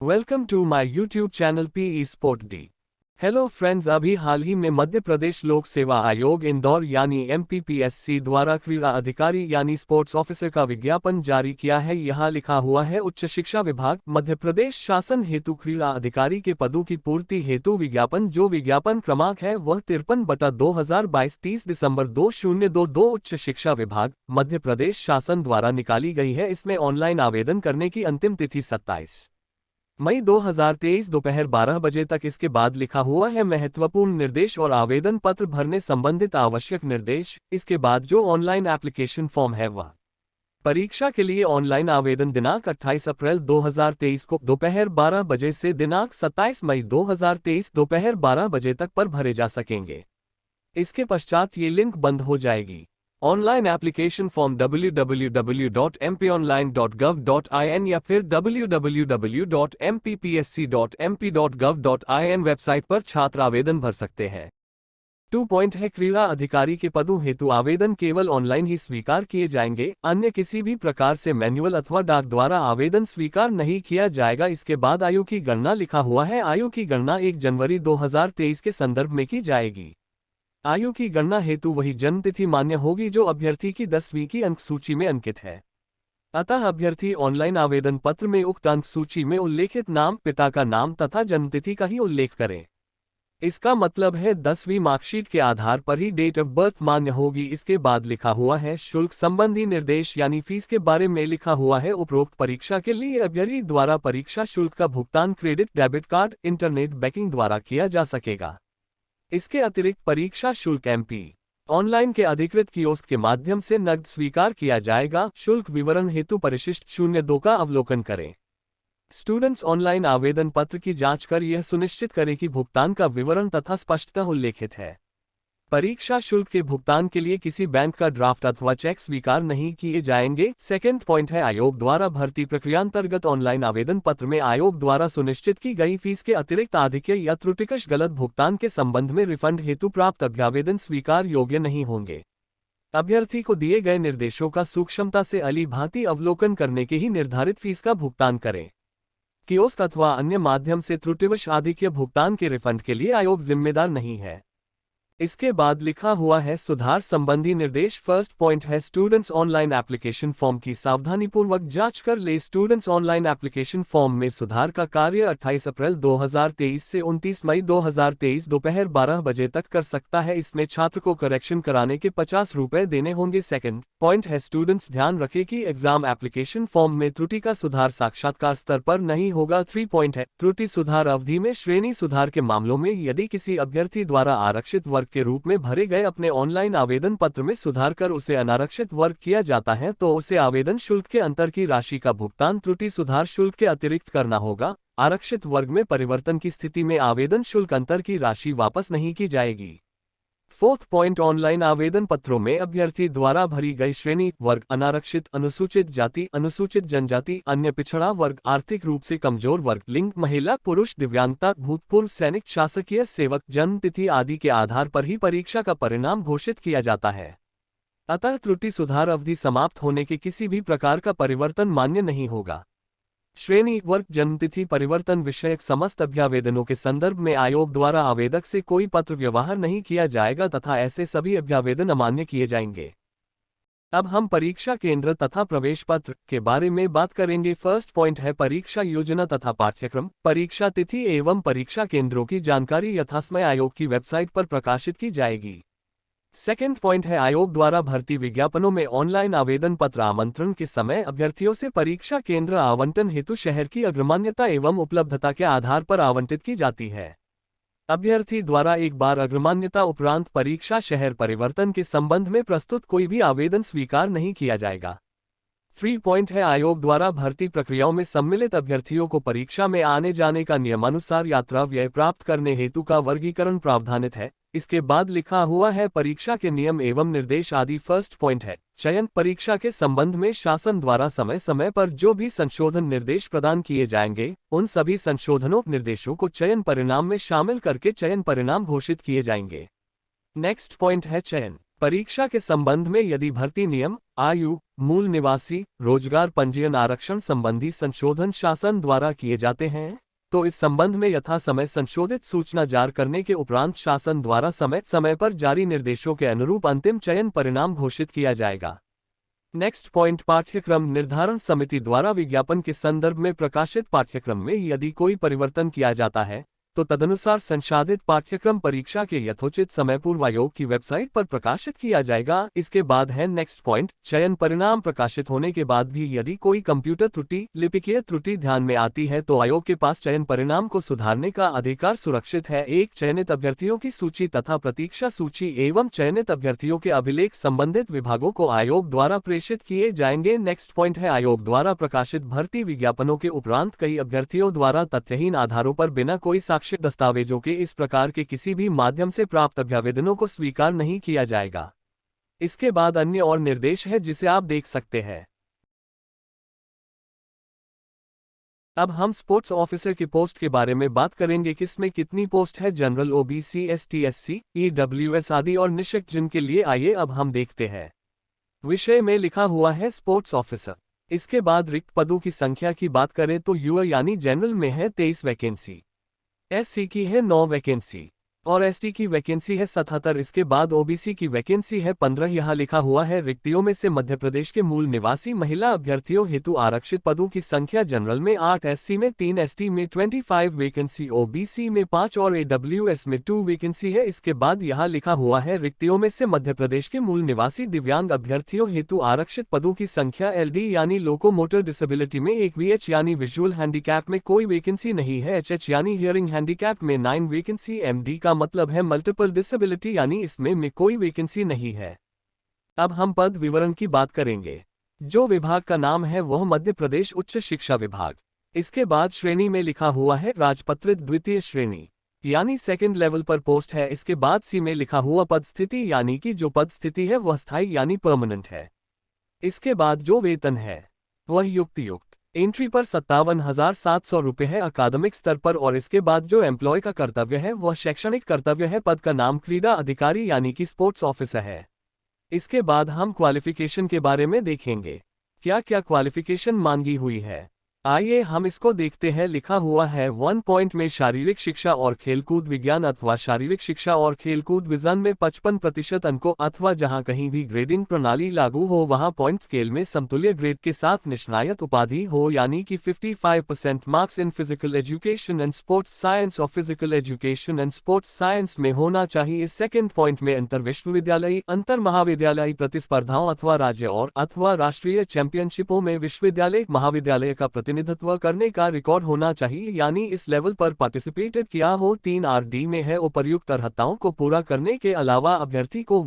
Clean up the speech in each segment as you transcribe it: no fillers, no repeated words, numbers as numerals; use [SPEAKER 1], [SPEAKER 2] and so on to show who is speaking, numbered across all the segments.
[SPEAKER 1] Welcome to my YouTube channel PE sport D. Hello friends, अभी हाल ही में मध्य प्रदेश लोक सेवा आयोग इंदौर यानी एमपीपीएससी द्वारा क्रीड़ा अधिकारी यानी स्पोर्ट्स ऑफिसर का विज्ञापन जारी किया है। यहाँ लिखा हुआ है उच्च शिक्षा विभाग मध्य प्रदेश शासन हेतु क्रीड़ा अधिकारी के पदों की पूर्ति हेतु विज्ञापन। जो विज्ञापन क्रमांक है वह 53/2022 30 दिसंबर 2022 उच्च शिक्षा विभाग मध्य प्रदेश शासन द्वारा निकाली गई है। इसमें ऑनलाइन आवेदन करने की अंतिम तिथि 27 मई 2023 दोपहर 12 बजे तक। इसके बाद लिखा हुआ है महत्वपूर्ण निर्देश और आवेदन पत्र भरने संबंधित आवश्यक निर्देश। इसके बाद जो ऑनलाइन एप्लीकेशन फॉर्म है वह परीक्षा के लिए ऑनलाइन आवेदन दिनांक 28 अप्रैल 2023 को दोपहर 12 बजे से दिनांक 27 मई 2023 दोपहर 12 बजे तक पर भरे जा सकेंगे। इसके पश्चात ये लिंक बंद हो जाएगी। ऑनलाइन एप्लीकेशन फॉर्म www.mpionline.gov.in या फिर www.mppsc.mp.gov.in वेबसाइट पर छात्र आवेदन भर सकते हैं। 2 पॉइंट है क्रीड़ा अधिकारी के पदों हेतु आवेदन केवल ऑनलाइन ही स्वीकार किए जाएंगे। अन्य किसी भी प्रकार से मैन्युअल अथवा डाक द्वारा आवेदन स्वीकार नहीं किया जाएगा। इसके बाद आयु की गणना लिखा हुआ है। आयु की गणना 1 जनवरी 2023 के संदर्भ में की जाएगी। आयु की गणना हेतु वही जन्मतिथि मान्य होगी जो अभ्यर्थी की 10वीं की अंक सूची में अंकित है। अतः अभ्यर्थी ऑनलाइन आवेदन पत्र में उक्त अंक सूची में उल्लेखित नाम, पिता का नाम तथा जन्मतिथि का ही उल्लेख करें। इसका मतलब है 10वीं मार्कशीट के आधार पर ही डेट ऑफ बर्थ मान्य होगी। इसके बाद लिखा हुआ है शुल्क संबंधी निर्देश यानी फीस के बारे में लिखा हुआ है। उपरोक्त परीक्षा के लिए अभ्यर्थी द्वारा परीक्षा शुल्क का भुगतान credit, debit card, internet banking द्वारा किया जा सकेगा। इसके अतिरिक्त परीक्षा शुल्क एमपी ऑनलाइन के अधिकृत कियोस्क के माध्यम से नकद स्वीकार किया जाएगा। शुल्क विवरण हेतु परिशिष्ट 02 का अवलोकन करें। स्टूडेंट्स ऑनलाइन आवेदन पत्र की जांच कर यह सुनिश्चित करें कि भुगतान का विवरण तथा स्पष्टतः उल्लेखित है। परीक्षा शुल्क के भुगतान के लिए किसी बैंक का ड्राफ्ट अथवा चेक स्वीकार नहीं किए जाएंगे। सेकंड पॉइंट है आयोग द्वारा भर्ती प्रक्रिया अंतर्गत ऑनलाइन आवेदन पत्र में आयोग द्वारा सुनिश्चित की गई फीस के अतिरिक्त आधिक्य या त्रुटिकश गलत भुगतान के संबंध में रिफंड हेतु प्राप्त अभ्यावेदन स्वीकार योग्य नहीं होंगे। अभ्यर्थी को दिए गए निर्देशों का सूक्ष्मता से अलीभांति अवलोकन करने के ही निर्धारित फीस का भुगतान करें। कियोस्क अथवा अन्य माध्यम से त्रुटिवश आधिक्य भुगतान के रिफंड के लिए आयोग जिम्मेदार नहीं है। इसके बाद लिखा हुआ है सुधार संबंधी निर्देश। फर्स्ट पॉइंट है स्टूडेंट्स ऑनलाइन एप्लीकेशन फॉर्म की सावधानीपूर्वक जांच कर ले। स्टूडेंट्स ऑनलाइन एप्लीकेशन फॉर्म में सुधार का कार्य 28 अप्रैल 2023 से 29 मई 2023 दोपहर 12 बजे तक कर सकता है। इसमें छात्र को करेक्शन कराने के 50 रुपए देने होंगे। सेकंड पॉइंट है स्टूडेंट्स ध्यान रखें कि एग्जाम एप्लीकेशन फॉर्म में त्रुटि का सुधार साक्षात्कार स्तर पर नहीं होगा। 3 पॉइंट है त्रुटि सुधार अवधि में श्रेणी सुधार के मामलों में यदि किसी अभ्यर्थी द्वारा आरक्षित वर्ग के रूप में भरे गए अपने ऑनलाइन आवेदन पत्र में सुधार कर उसे अनारक्षित वर्ग किया जाता है तो उसे आवेदन शुल्क के अंतर की राशि का भुगतान त्रुटि सुधार शुल्क के अतिरिक्त करना होगा। आरक्षित वर्ग में परिवर्तन की स्थिति में आवेदन शुल्क अंतर की राशि वापस नहीं की जाएगी। फोर्थ पॉइंट ऑनलाइन आवेदन पत्रों में अभ्यर्थी द्वारा भरी गई श्रेणी, वर्ग, अनारक्षित, अनुसूचित जाति, अनुसूचित जनजाति, अन्य पिछड़ा वर्ग, आर्थिक रूप से कमजोर वर्ग, लिंग, महिला, पुरुष, दिव्यांगता, भूतपूर्व सैनिक, शासकीय सेवक, जन्म तिथि आदि के आधार पर ही परीक्षा का परिणाम घोषित किया जाता है। अतः त्रुटि सुधार अवधि समाप्त होने के किसी भी प्रकार का परिवर्तन मान्य नहीं होगा। श्रेणी, वर्ग, जन्मतिथि परिवर्तन विषयक समस्त अभ्यावेदनों के संदर्भ में आयोग द्वारा आवेदक से कोई पत्र व्यवहार नहीं किया जाएगा तथा ऐसे सभी अभ्यावेदन अमान्य किए जाएंगे। अब हम परीक्षा केंद्र तथा प्रवेश पत्र के बारे में बात करेंगे। फर्स्ट पॉइंट है परीक्षा योजना तथा पाठ्यक्रम। परीक्षा तिथि एवं परीक्षा केंद्रों की जानकारी यथासमय आयोग की वेबसाइट पर प्रकाशित की जाएगी। सेकेंड पॉइंट है आयोग द्वारा भर्ती विज्ञापनों में ऑनलाइन आवेदन पत्र आमंत्रण के समय अभ्यर्थियों से परीक्षा केंद्र आवंटन हेतु शहर की अग्रमान्यता एवं उपलब्धता के आधार पर आवंटित की जाती है। अभ्यर्थी द्वारा एक बार अग्रमान्यता उपरांत परीक्षा शहर परिवर्तन के संबंध में प्रस्तुत कोई भी आवेदन स्वीकार नहीं किया जाएगा। 3 पॉइंट है आयोग द्वारा भर्ती प्रक्रियाओं में सम्मिलित अभ्यर्थियों को परीक्षा में आने जाने का नियमानुसार यात्रा व्यय प्राप्त करने हेतु का वर्गीकरण प्रावधानित है। इसके बाद लिखा हुआ है परीक्षा के नियम एवं निर्देश आदि। फर्स्ट पॉइंट है चयन। परीक्षा के संबंध में शासन द्वारा समय समय पर जो भी संशोधन निर्देश प्रदान किए जाएंगे उन सभी संशोधनों निर्देशों को चयन परिणाम में शामिल करके चयन परिणाम घोषित किए जाएंगे। नेक्स्ट पॉइंट है चयन। परीक्षा के संबंध में यदि भर्ती नियम, आयु, मूल निवासी रोजगार पंजीयन आरक्षण संबंधी संशोधन शासन द्वारा किए जाते हैं, तो इस संबंध में यथा समय संशोधित सूचना जारी करने के उपरांत शासन द्वारा समय समय पर जारी निर्देशों के अनुरूप अंतिम चयन परिणाम घोषित किया जाएगा। नेक्स्ट पॉइंट, पाठ्यक्रम निर्धारण समिति द्वारा विज्ञापन के संदर्भ में प्रकाशित पाठ्यक्रम में यदि कोई परिवर्तन किया जाता है तो तदनुसार संशोधित पाठ्यक्रम परीक्षा के यथोचित समय पूर्व आयोग की वेबसाइट पर प्रकाशित किया जाएगा। इसके बाद है नेक्स्ट पॉइंट, चयन परिणाम प्रकाशित होने के बाद भी यदि कोई कंप्यूटर त्रुटि, लिपिकीय त्रुटि ध्यान में आती है तो आयोग के पास चयन परिणाम को सुधारने का अधिकार सुरक्षित है। एक, चयनित अभ्यर्थियों की सूची तथा प्रतीक्षा सूची एवं चयनित अभ्यर्थियों के अभिलेख संबंधित विभागों को आयोग द्वारा प्रेषित किए जाएंगे। नेक्स्ट पॉइंट है, आयोग द्वारा प्रकाशित भर्ती विज्ञापनों के उपरांत कई अभ्यर्थियों द्वारा तथ्यहीन आधारों पर बिना कोई साक्ष्य दस्तावेजों के इस प्रकार के किसी भी माध्यम से प्राप्त अभ्यावेदनों को स्वीकार नहीं किया जाएगा। इसके बाद अन्य और निर्देश है जिसे आप देख सकते हैं। अब हम स्पोर्ट्स ऑफिसर की पोस्ट के बारे में बात करेंगे। किसमें कितनी पोस्ट है, general, OBC, ST, SC, EWS आदि और निःशक्त जिनके लिए। आइए अब हम देखते हैं। विषय में लिखा हुआ है स्पोर्ट्स ऑफिसर। इसके बाद रिक्त पदों की संख्या की बात करें तो यूआर यानी जनरल में है 23 वैकेंसी, एससी की है 9 वैकेंसी और एसटी की वैकेंसी है 77। इसके बाद ओबीसी की वैकेंसी है 15। यहाँ लिखा हुआ है रिक्तियों में से मध्य प्रदेश के मूल निवासी महिला अभ्यर्थियों हेतु आरक्षित पदों की संख्या जनरल में 8, एससी में 3, एसटी में 25 वैकेंसी, ओबीसी में 5 और एडब्ल्यूएस में 2 वैकेंसी है। इसके बाद यहाँ लिखा हुआ है रिक्तियों में से मध्य प्रदेश के मूल निवासी दिव्यांग अभ्यर्थियों हेतु आरक्षित पदों की संख्या एलडी यानी लोको मोटर डिसेबिलिटी में 1, वीएच यानी विजुअल हैंडीकैप में कोई वैकेंसी नहीं है, एचएच यानी हियरिंग हैंडीकैप में 9 वैकेंसी, एमडी का मतलब है मल्टीपल डिसेबिलिटी यानी इसमें कोई वैकेंसी नहीं है। अब हम पद विवरण की बात करेंगे। जो विभाग का नाम है वह मध्य प्रदेश उच्च शिक्षा विभाग। इसके बाद श्रेणी में लिखा हुआ है राजपत्रित द्वितीय श्रेणी यानी सेकंड लेवल पर पोस्ट है। इसके बाद सी में लिखा हुआ पद स्थिति यानी कि जो पद स्थिति है वह स्थायी यानी परमानेंट है। इसके बाद जो वेतन है वह युक्त एंट्री पर 57,700 रुपये है अकादमिक स्तर पर। और इसके बाद जो एम्प्लॉय का कर्तव्य है वह शैक्षणिक कर्तव्य है। पद का नाम क्रीड़ा अधिकारी यानी कि स्पोर्ट्स ऑफिसर है। इसके बाद हम क्वालिफिकेशन के बारे में देखेंगे, क्या क्या क्वालिफिकेशन मांगी हुई है। आइए हम इसको देखते हैं। लिखा हुआ है 1 पॉइंट में शारीरिक शिक्षा और खेलकूद विज्ञान अथवा शारीरिक शिक्षा और खेलकूद विज्ञान में 55% अंकों अथवा जहां कहीं भी ग्रेडिंग प्रणाली लागू हो वहां पॉइंट स्केल में समतुल्य ग्रेड के साथ निष्णायत उपाधि हो यानी कि 55% marks in physical education and sports science और physical education and sports science में होना चाहिए। सेकेंड पॉइंट में अंतर विश्वविद्यालयी अंतर महाविद्यालयी प्रतिस्पर्धाओं अथवा राज्य और अथवा राष्ट्रीय चैंपियनशिपों में विश्वविद्यालय महाविद्यालय का प्रतिनिधित्व करने का रिकॉर्ड होना चाहिए यानी इस लेवल पर पार्टिसिपेटेड किया हो। 3 आरडी में है उपर्युक्त अर्हताओं को पूरा करने के अलावा अभ्यर्थी को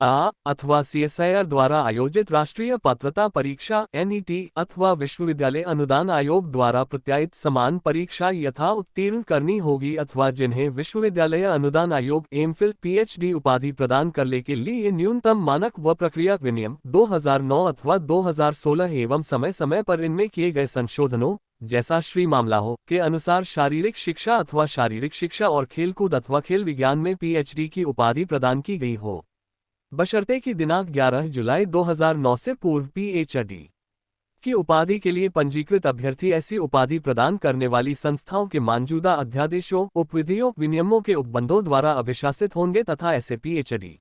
[SPEAKER 1] अथवा सीएसआईआर द्वारा आयोजित राष्ट्रीय पात्रता परीक्षा एनईटी अथवा विश्वविद्यालय अनुदान आयोग द्वारा प्रत्यायित समान परीक्षा यथा उत्तीर्ण करनी होगी अथवा जिन्हें विश्वविद्यालय अनुदान आयोग एमफिल पीएचडी उपाधि प्रदान करने के लिए न्यूनतम मानक व प्रक्रिया विनियम 2009 अथवा 2016 एवं समय समय पर इनमें किए गए संशोधनों जैसा श्री मामला हो के अनुसार शारीरिक शिक्षा अथवा शारीरिक शिक्षा और खेलकूद अथवा खेल विज्ञान में पीएचडी की उपाधि प्रदान की गई हो, बशर्ते कि दिनांक 11 जुलाई 2009 से पूर्व पीएचडी की उपाधि के लिए पंजीकृत अभ्यर्थी ऐसी उपाधि प्रदान करने वाली संस्थाओं के मौजूदा अध्यादेशों, उपविधियों, विनियमों के उपबंधों द्वारा अभिशासित होंगे तथा ऐसे पीएचडी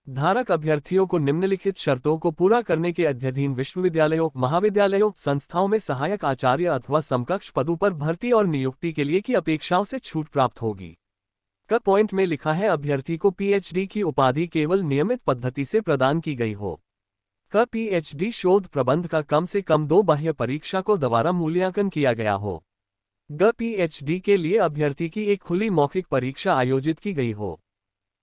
[SPEAKER 1] धारक अभ्यर्थियों को निम्नलिखित शर्तों को पूरा करने के अध्ययन विश्वविद्यालयों, महाविद्यालयों, संस्थाओं में सहायक आचार्य अथवा समकक्ष पदों पर भर्ती और नियुक्ति के लिए की अपेक्षाओं से छूट प्राप्त होगी। क पॉइंट में लिखा है अभ्यर्थी को पीएचडी की उपाधि केवल नियमित पद्धति से प्रदान की गई हो। क पीएचडी शोध प्रबंध का कम से कम 2 बाह्य परीक्षा को दोबारा मूल्यांकन किया गया हो। ग पीएचडी के लिए अभ्यर्थी की एक खुली मौखिक परीक्षा आयोजित की गई हो।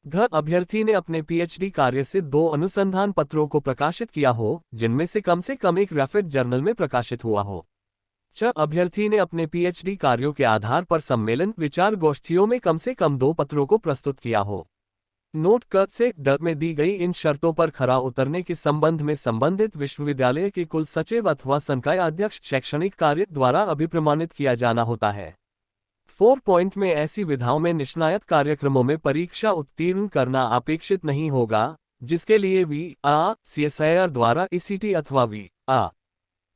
[SPEAKER 1] घ अभ्यर्थी ने अपने पीएचडी कार्य से 2 अनुसंधान पत्रों को प्रकाशित किया हो जिनमें से कम एक रेफरेड जर्नल में प्रकाशित हुआ हो। च अभ्यर्थी ने अपने पीएचडी कार्यों के आधार पर सम्मेलन विचार गोष्ठियों में कम से कम 2 पत्रों को प्रस्तुत किया हो। नोट क से ड में दी गई इन शर्तों पर खरा उतरने के संबंध में संबंधित विश्वविद्यालय के कुल सचिव अथवा संकाय अध्यक्ष शैक्षणिक कार्य द्वारा अभिप्रमाणित किया जाना होता है। 4 पॉइंट में ऐसी विधाओं में निष्णायत कार्यक्रमों में परीक्षा उत्तीर्ण करना अपेक्षित नहीं होगा जिसके लिए CSIR द्वारा ECT अथवा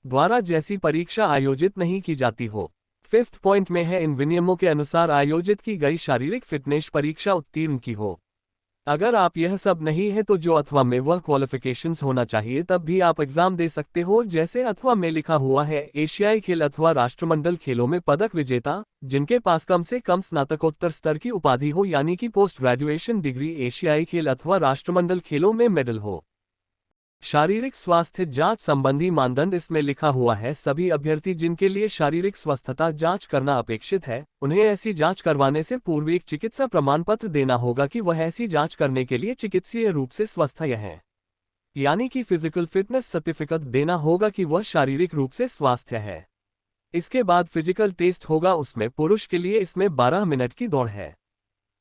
[SPEAKER 1] द्वारा जैसी परीक्षा आयोजित नहीं की जाती हो। 5th पॉइंट में है इन विनियमों के अनुसार आयोजित की गई शारीरिक फिटनेस परीक्षा उत्तीर्ण की हो। अगर आप यह सब नहीं है तो जो अथवा में वह क्वालिफिकेशंस होना चाहिए तब भी आप एग्जाम दे सकते हो, जैसे अथवा में लिखा हुआ है एशियाई खेल अथवा राष्ट्रमंडल खेलों में पदक विजेता जिनके पास कम से कम स्नातकोत्तर स्तर की उपाधि हो यानी कि पोस्ट ग्रेजुएशन डिग्री, एशियाई खेल अथवा राष्ट्रमंडल खेलों में मेडल हो। शारीरिक स्वास्थ्य जांच संबंधी मानदंड इसमें लिखा हुआ है सभी अभ्यर्थी जिनके लिए शारीरिक स्वस्थता जांच करना अपेक्षित है उन्हें ऐसी जांच करवाने से पूर्व एक चिकित्सा प्रमाण पत्र देना होगा कि वह ऐसी जांच करने के लिए चिकित्सीय रूप से स्वस्थ है, यानी कि फिजिकल फिटनेस सर्टिफिकेट देना होगा कि वह शारीरिक रूप से स्वस्थ है। इसके बाद फिजिकल टेस्ट होगा, उसमें पुरुष के लिए इसमें 12 मिनट की दौड़ है।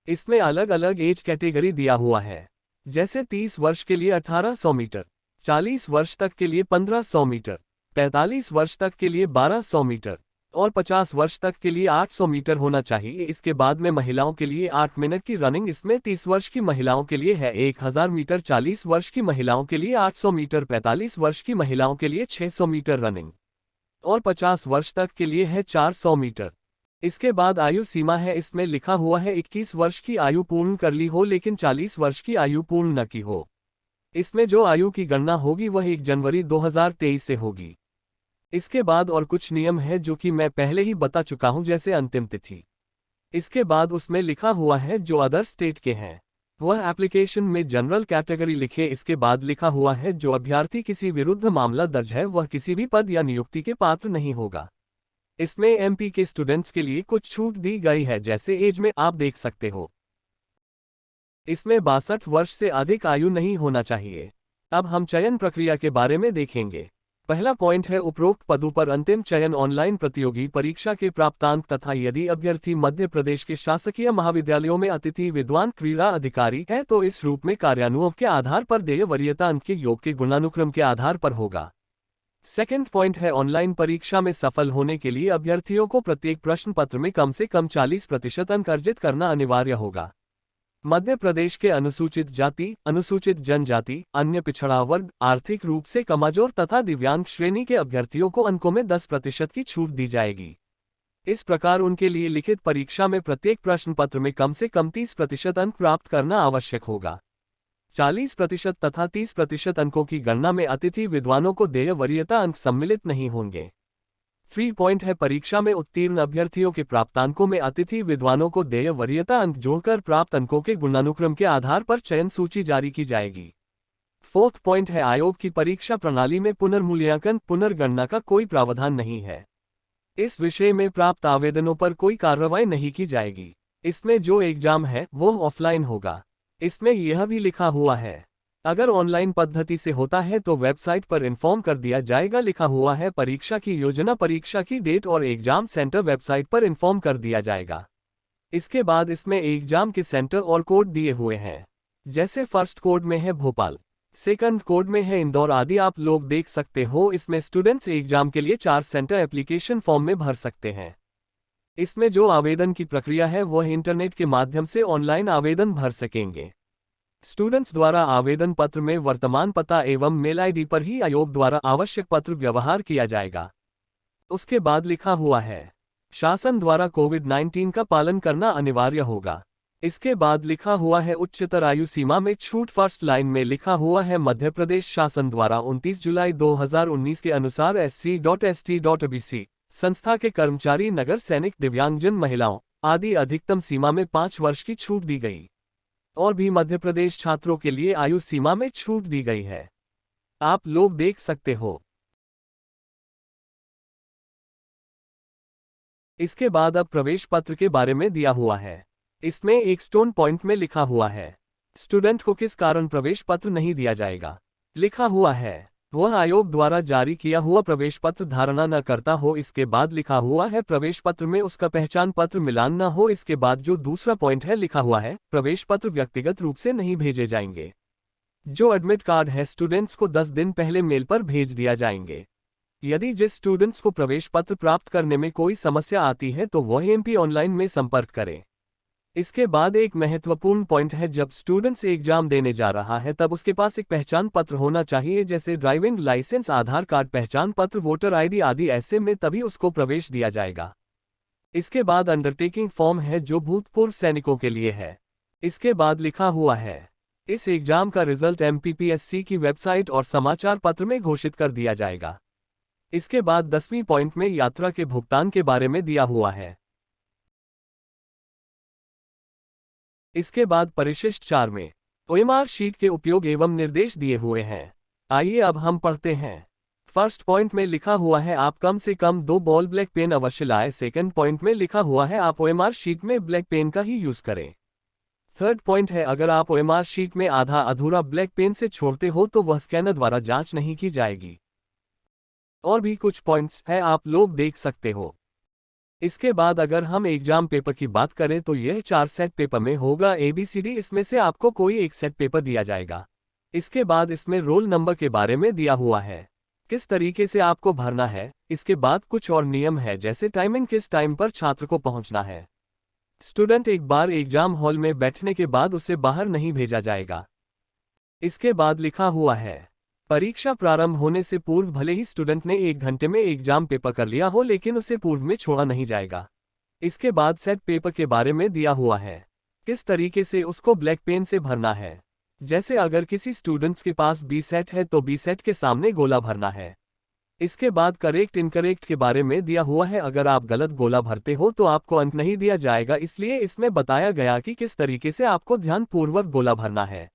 [SPEAKER 1] इसमें अलग अलग एज कैटेगरी दिया हुआ है, जैसे 30 वर्ष के लिए 1800 मीटर, 40 वर्ष तक के लिए 1500 मीटर, 45 वर्ष तक के लिए 1200 मीटर और 50 वर्ष तक के लिए 800 मीटर होना चाहिए। इसके बाद में महिलाओं के लिए 8 मिनट की रनिंग, इसमें 30 वर्ष की महिलाओं के लिए है 1000 मीटर, 40 वर्ष की महिलाओं के लिए 800 मीटर, 45 वर्ष की महिलाओं के लिए 600 मीटर रनिंग और 50 वर्ष तक के लिए है 400 मीटर। इसके बाद आयु सीमा है, इसमें लिखा हुआ है 21 वर्ष की आयु पूर्ण कर ली हो लेकिन 40 वर्ष की आयु पूर्ण न की हो। इसमें जो आयु की गणना होगी वह 1 जनवरी 2023 से होगी। इसके बाद और कुछ नियम है जो कि मैं पहले ही बता चुका हूं, जैसे अंतिम तिथि। इसके बाद उसमें लिखा हुआ है जो अदर स्टेट के हैं वह एप्लीकेशन में जनरल कैटेगरी लिखे। इसके बाद लिखा हुआ है जो अभ्यर्थी किसी विरुद्ध मामला दर्ज है वह किसी भी पद या नियुक्ति के पात्र नहीं होगा। इसमें MP के स्टूडेंट्स के लिए कुछ छूट दी गई है, जैसे एज में आप देख सकते हो इसमें 62 वर्ष से अधिक आयु नहीं होना चाहिए। अब हम चयन प्रक्रिया के बारे में देखेंगे। पहला पॉइंट है उपरोक्त पदों पर अंतिम चयन ऑनलाइन प्रतियोगी परीक्षा के प्राप्तांक तथा यदि अभ्यर्थी मध्य प्रदेश के शासकीय महाविद्यालयों में अतिथि विद्वान क्रीड़ा अधिकारी है तो इस रूप में कार्यानुभव के आधार पर देय वरीयता अंक के योग के गुणानुक्रम के आधार पर होगा। सेकंड पॉइंट है ऑनलाइन परीक्षा में सफल होने के लिए अभ्यर्थियों को प्रत्येक प्रश्न पत्र में कम से कम 40% अंक अर्जित करना अनिवार्य होगा। मध्य प्रदेश के अनुसूचित जाति, अनुसूचित जनजाति, अन्य पिछड़ा वर्ग, आर्थिक रूप से कमजोर तथा दिव्यांग श्रेणी के अभ्यर्थियों को अंकों में 10% की छूट दी जाएगी। इस प्रकार उनके लिए लिखित परीक्षा में प्रत्येक प्रश्न पत्र में कम से कम 30% अंक प्राप्त करना आवश्यक होगा। 40% तथा 30% अंकों की गणना में अतिथि विद्वानों को देय वरीयता अंक सम्मिलित नहीं होंगे। 3 पॉइंट है परीक्षा में उत्तीर्ण अभ्यर्थियों के प्राप्तांकों में अतिथि विद्वानों को देय वरीयता अंक जोड़कर प्राप्त अंकों के गुणानुक्रम के आधार पर चयन सूची जारी की जाएगी। 4th पॉइंट है आयोग की परीक्षा प्रणाली में पुनर्मूल्यांकन पुनर्गणना का कोई प्रावधान नहीं है। इस विषय में प्राप्त आवेदनों पर कोई कार्रवाई नहीं की जाएगी। इसमें जो एग्जाम है वो ऑफलाइन होगा। इसमें यह भी लिखा हुआ है अगर ऑनलाइन पद्धति से होता है तो वेबसाइट पर इन्फॉर्म कर दिया जाएगा। लिखा हुआ है परीक्षा की योजना, परीक्षा की डेट और एग्जाम सेंटर वेबसाइट पर इन्फॉर्म कर दिया जाएगा। इसके बाद इसमें एग्जाम के सेंटर और कोड दिए हुए हैं, जैसे फर्स्ट कोड में है भोपाल, सेकंड कोड में है इंदौर आदि आप लोग देख सकते हो। इसमें स्टूडेंट्स एग्जाम के लिए 4 सेंटर एप्लीकेशन फॉर्म में भर सकते हैं। इसमें जो आवेदन की प्रक्रिया है वह इंटरनेट के माध्यम से ऑनलाइन आवेदन भर सकेंगे। स्टूडेंट्स द्वारा आवेदन पत्र में वर्तमान पता एवं मेल ID पर ही आयोग द्वारा आवश्यक पत्र व्यवहार किया जाएगा। उसके बाद लिखा हुआ है शासन द्वारा कोविड-19 का पालन करना अनिवार्य होगा। इसके बाद लिखा हुआ है उच्चतर आयु सीमा में छूट। फर्स्ट लाइन में लिखा हुआ है मध्य प्रदेश शासन द्वारा 29 जुलाई 2019 के अनुसार SC.ST.BC संस्था के कर्मचारी, नगर सैनिक, दिव्यांगजन, महिलाओं आदि अधिकतम सीमा में 5 वर्ष की छूट दी गई। और भी मध्य प्रदेश छात्रों के लिए आयु सीमा में छूट दी गई है, आप लोग देख सकते हो। इसके बाद अब प्रवेश पत्र के बारे में दिया हुआ है। इसमें एक स्टोन पॉइंट में लिखा हुआ है स्टूडेंट को किस कारण प्रवेश पत्र नहीं दिया जाएगा। लिखा हुआ है वह आयोग द्वारा जारी किया हुआ प्रवेश पत्र धारणा न करता हो। इसके बाद लिखा हुआ है प्रवेश पत्र में उसका पहचान पत्र मिलान न हो। इसके बाद जो दूसरा पॉइंट है लिखा हुआ है प्रवेश पत्र व्यक्तिगत रूप से नहीं भेजे जाएंगे। जो एडमिट कार्ड है स्टूडेंट्स को 10 दिन पहले मेल पर भेज दिया जाएंगे। यदि जिस स्टूडेंट्स को प्रवेश पत्र प्राप्त करने में कोई समस्या आती है तो वह MP ऑनलाइन में संपर्क करें। इसके बाद एक महत्वपूर्ण पॉइंट है, जब स्टूडेंट्स एग्जाम देने जा रहा है तब उसके पास एक पहचान पत्र होना चाहिए, जैसे ड्राइविंग लाइसेंस, आधार कार्ड, पहचान पत्र, वोटर आईडी आदि। ऐसे में तभी उसको प्रवेश दिया जाएगा। इसके बाद अंडरटेकिंग फॉर्म है जो भूतपूर्व सैनिकों के लिए है। इसके बाद लिखा हुआ है, इस एग्जाम का रिजल्ट MPPSC की वेबसाइट और समाचार पत्र में घोषित कर दिया जाएगा। इसके बाद 10वीं पॉइंट में यात्रा के भुगतान के बारे में दिया हुआ है। इसके बाद परिशिष्ट 4 में OMR शीट के उपयोग एवं निर्देश दिए हुए हैं। आइए अब हम पढ़ते हैं। फर्स्ट पॉइंट में लिखा हुआ है, आप कम से कम 2 बॉल ब्लैक पेन अवश्य लाएं। सेकंड पॉइंट में लिखा हुआ है, आप OMR शीट में ब्लैक पेन का ही यूज करें। थर्ड पॉइंट है, अगर आप OMR शीट में आधा अधूरा ब्लैक पेन से छोड़ते हो तो वह स्कैनर द्वारा जांच नहीं की जाएगी। और भी कुछ पॉइंट्स है, आप लोग देख सकते हो। इसके बाद अगर हम एग्जाम पेपर की बात करें तो यह 4 सेट पेपर में होगा, ABCD। इसमें से आपको कोई एक सेट पेपर दिया जाएगा। इसके बाद इसमें रोल नंबर के बारे में दिया हुआ है, किस तरीके से आपको भरना है। इसके बाद कुछ और नियम है, जैसे टाइमिंग, किस टाइम पर छात्र को पहुंचना है। स्टूडेंट एक बार एग्जाम हॉल में बैठने के बाद उसे बाहर नहीं भेजा जाएगा। इसके बाद लिखा हुआ है, परीक्षा प्रारंभ होने से पूर्व भले ही स्टूडेंट ने 1 घंटे में एग्जाम पेपर कर लिया हो, लेकिन उसे पूर्व में छोड़ा नहीं जाएगा। इसके बाद सेट पेपर के बारे में दिया हुआ है, किस तरीके से उसको ब्लैक पेन से भरना है। जैसे अगर किसी स्टूडेंट्स के पास B सेट है तो B सेट के सामने गोला भरना है। इसके बाद करेक्ट इनकरेक्ट के बारे में दिया हुआ है, अगर आप गलत गोला भरते हो तो आपको अंक नहीं दिया जाएगा। इसलिए इसमें बताया गया कि किस तरीके से आपको ध्यानपूर्वक गोला भरना है।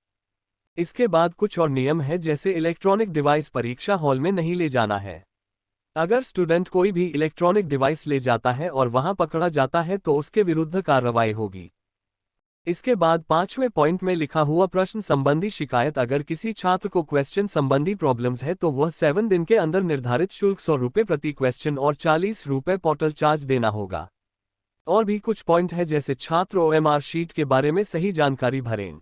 [SPEAKER 1] इसके बाद कुछ और नियम है, जैसे इलेक्ट्रॉनिक डिवाइस परीक्षा हॉल में नहीं ले जाना है। अगर स्टूडेंट कोई भी इलेक्ट्रॉनिक डिवाइस ले जाता है और वहां पकड़ा जाता है तो उसके विरुद्ध कार्रवाई होगी। इसके बाद 5वें पॉइंट में लिखा हुआ प्रश्न संबंधी शिकायत, अगर किसी छात्र को क्वेश्चन संबंधी प्रॉब्लम्स है तो वह 7 दिन के अंदर निर्धारित शुल्क 100 रुपये प्रति क्वेश्चन और 40 रुपये पोर्टल चार्ज देना होगा। और भी कुछ पॉइंट है, जैसे छात्र OMR शीट के बारे में सही जानकारी भरें,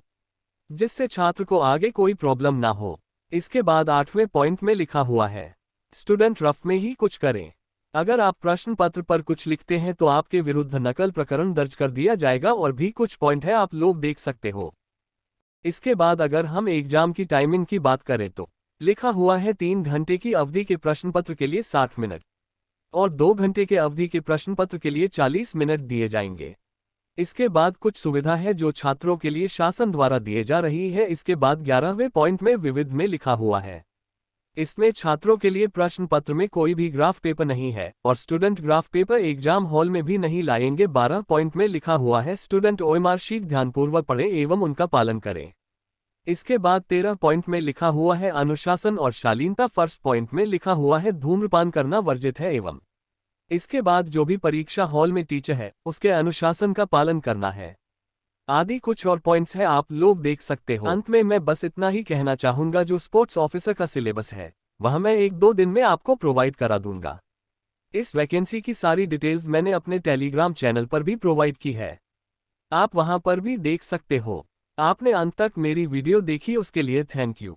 [SPEAKER 1] जिससे छात्र को आगे कोई प्रॉब्लम ना हो। इसके बाद 8वें पॉइंट में लिखा हुआ है, स्टूडेंट रफ में ही कुछ करें। अगर आप प्रश्न पत्र पर कुछ लिखते हैं तो आपके विरुद्ध नकल प्रकरण दर्ज कर दिया जाएगा। और भी कुछ पॉइंट है, आप लोग देख सकते हो। इसके बाद अगर हम एग्जाम की टाइमिंग की बात करें तो लिखा हुआ है 3 घंटे की अवधि के प्रश्न पत्र के लिए 60 मिनट और 2 घंटे के अवधि के प्रश्न पत्र के लिए 40 मिनट दिए जाएंगे। इसके बाद कुछ सुविधा है जो छात्रों के लिए शासन द्वारा दिए जा रही है। इसके बाद 11वें पॉइंट में विविध में लिखा हुआ है, इसमें छात्रों के लिए प्रश्न पत्र में कोई भी ग्राफ पेपर नहीं है और student graph paper exam hall में भी नहीं लाएंगे। 12 पॉइंट में लिखा हुआ है, स्टूडेंट OMR शीट ध्यानपूर्वक पढ़ें एवं उनका पालन करें। इसके बाद 13 पॉइंट में लिखा हुआ है, अनुशासन और शालीनता। फर्स्ट पॉइंट में लिखा हुआ है, धूम्रपान करना वर्जित है एवं इसके बाद जो भी परीक्षा हॉल में टीचर है उसके अनुशासन का पालन करना है। आदि कुछ और पॉइंट्स है, आप लोग देख सकते हो। अंत में मैं बस इतना ही कहना चाहूंगा, जो स्पोर्ट्स ऑफिसर का सिलेबस है वह मैं 1-2 दिन में आपको प्रोवाइड करा दूंगा। इस वैकेंसी की सारी डिटेल्स मैंने अपने टेलीग्राम चैनल पर भी प्रोवाइड की है, आप वहां पर भी देख सकते हो। आपने अंत तक मेरी वीडियो देखी उसके लिए थैंक यू।